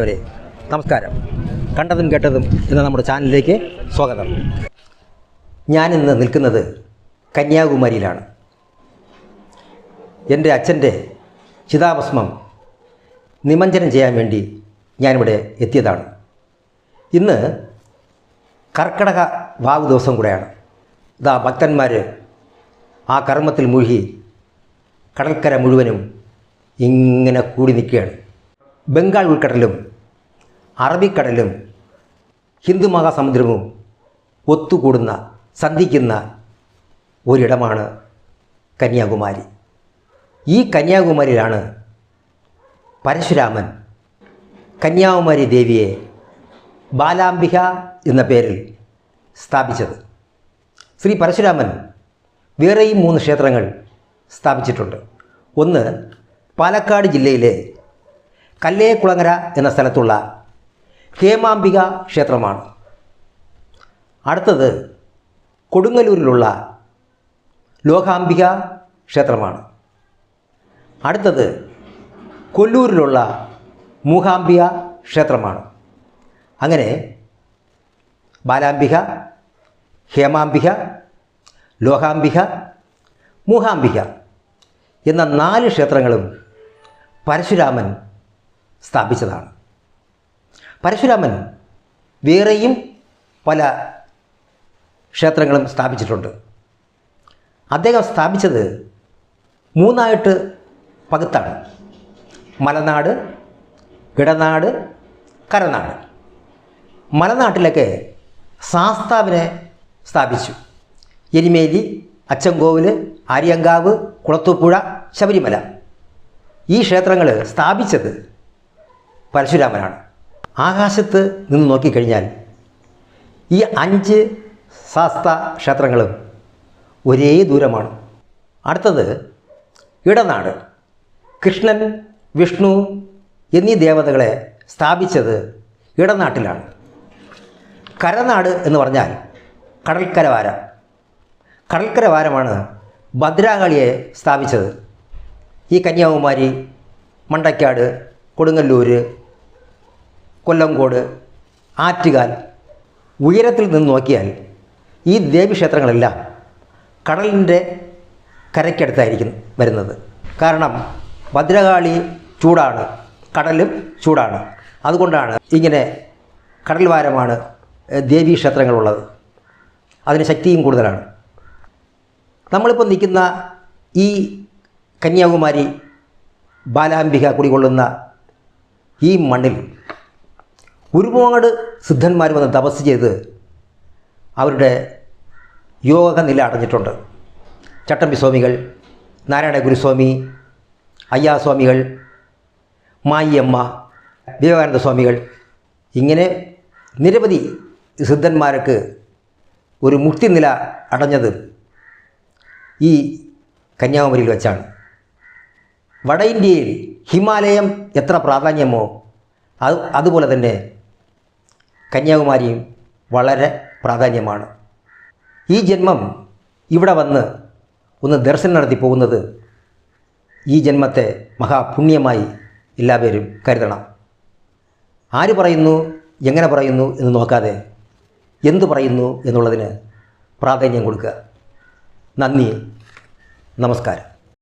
അവരെ നമസ്കാരം. കണ്ടതും കേട്ടതും എന്ന നമ്മുടെ ചാനലിലേക്ക് സ്വാഗതം. ഞാനിന്ന് നിൽക്കുന്നത് കന്യാകുമാരിയിലാണ്. എൻ്റെ അച്ഛൻ്റെ ചിതാഭസ്മം നിമഞ്ജനം ചെയ്യാൻ വേണ്ടി ഞാനിവിടെ എത്തിയതാണ്. ഇന്ന് കർക്കിടക വാവ് ദിവസം കൂടെയാണ്. ഇതാ ഭക്തന്മാർ ആ കർമ്മത്തിൽ മുഴുകി കടൽക്കര മുഴുവനും ഇങ്ങനെ കൂടി നിൽക്കുകയാണ്. ബംഗാൾ ഉൾക്കടലും അറബിക്കടലും ഹിന്ദു മഹാസമുദ്രവും ഒത്തുകൂടുന്ന സന്ധിക്കുന്ന ഒരിടമാണ് കന്യാകുമാരി. ഈ കന്യാകുമാരിയിലാണ് പരശുരാമൻ കന്യാകുമാരി ദേവിയെ ബാലാംബിക എന്ന പേരിൽ സ്ഥാപിച്ചത്. ശ്രീ പരശുരാമൻ വേറെയും 3 ക്ഷേത്രങ്ങൾ സ്ഥാപിച്ചിട്ടുണ്ട്. ഒന്ന് പാലക്കാട് ജില്ലയിലെ കല്ലേക്കുളങ്ങര എന്ന സ്ഥലത്തുള്ള ഹേമാംബിക ക്ഷേത്രമാണ്. അടുത്തത് കൊടുങ്ങല്ലൂരിലുള്ള ലോകാംബിക ക്ഷേത്രമാണ്. അടുത്തത് കൊല്ലൂരിലുള്ള മൂകാംബിക ക്ഷേത്രമാണ്. അങ്ങനെ ബാലാംബിക, ഹേമാംബിക, ലോകാംബിക, മൂകാംബിക എന്ന 4 ക്ഷേത്രങ്ങളും പരശുരാമൻ സ്ഥാപിച്ചതാണ്. പരശുരാമൻ വേറെയും പല ക്ഷേത്രങ്ങളും സ്ഥാപിച്ചിട്ടുണ്ട്. അദ്ദേഹം സ്ഥാപിച്ചത് 3ആയിട്ട് പകുത്താണ്: മലനാട്, ഇടനാട്, കരനാട്. മലനാട്ടിലൊക്കെ ശാസ്താവിനെ സ്ഥാപിച്ചു. എരുമേലി, അച്ചൻകോവിൽ, ആര്യങ്കാവ്, കുളത്തൂപ്പുഴ, ശബരിമല ഈ ക്ഷേത്രങ്ങൾ സ്ഥാപിച്ചത് പരശുരാമനാണ്. ആകാശത്ത് നിന്ന് നോക്കിക്കഴിഞ്ഞാൽ ഈ 5 ശാസ്ത ക്ഷേത്രങ്ങളും ഒരേ ദൂരമാണ്. അടുത്തത് ഇടനാട്. കൃഷ്ണൻ, വിഷ്ണു എന്നീ ദേവതകളെ സ്ഥാപിച്ചത് ഇടനാട്ടിലാണ്. കരനാട് എന്ന് പറഞ്ഞാൽ കടൽക്കരവാരം. കടൽക്കരവാരമാണ് ഭദ്രകാളിയെ സ്ഥാപിച്ചത്. ഈ കന്യാകുമാരി, മണ്ടക്കാട്, കൊടുങ്ങല്ലൂർ, കൊല്ലങ്കോട്, ആറ്റുകാൽ ഉയരത്തിൽ നിന്ന് നോക്കിയാൽ ഈ ദേവീക്ഷേത്രങ്ങളെല്ലാം കടലിൻ്റെ കരയ്ക്കടുത്തായിരിക്കും വരുന്നത്. കാരണം ഭദ്രകാളി ചൂടാണ്, കടലും ചൂടാണ്. അതുകൊണ്ടാണ് ഇങ്ങനെ കടൽവാരമാണ് ദേവീക്ഷേത്രങ്ങളുള്ളത്. അതിന് ശക്തിയും കൂടുതലാണ്. നമ്മളിപ്പോൾ നിൽക്കുന്ന ഈ കന്യാകുമാരി ബാലാംബിക കുടികൊള്ളുന്ന ഈ മണ്ണിൽ ഒരുപാട് സിദ്ധന്മാർ വന്ന് തപസ് ചെയ്ത് അവരുടെ യോഗനില അടഞ്ഞിട്ടുണ്ട്. ചട്ടമ്പി സ്വാമികൾ, നാരായണ ഗുരുസ്വാമി, അയ്യാസ്വാമികൾ, മായിയമ്മ, വിവേകാനന്ദ സ്വാമികൾ, ഇങ്ങനെ നിരവധി സിദ്ധന്മാർക്ക് ഒരു മുക്തിനില അടഞ്ഞത് ഈ കന്യാകുമാരിയിൽ വെച്ചാണ്. വട ഇന്ത്യയിൽ ഹിമാലയം എത്ര പ്രാധാന്യമോ അതുപോലെ തന്നെ കന്യാകുമാരിയും വളരെ പ്രാധാന്യമാണ്. ഈ ജന്മം ഇവിടെ വന്ന് ഒന്ന് ദർശനം നടത്തി പോകുന്നത് ഈ ജന്മത്തെ മഹാപുണ്യമായി എല്ലാവരും കരുതണം. ആര് പറയുന്നു, എങ്ങനെ പറയുന്നു എന്ന് നോക്കാതെ എന്തു പറയുന്നു എന്നുള്ളതിന് പ്രാധാന്യം കൊടുക്കുക. നന്ദി, നമസ്കാരം.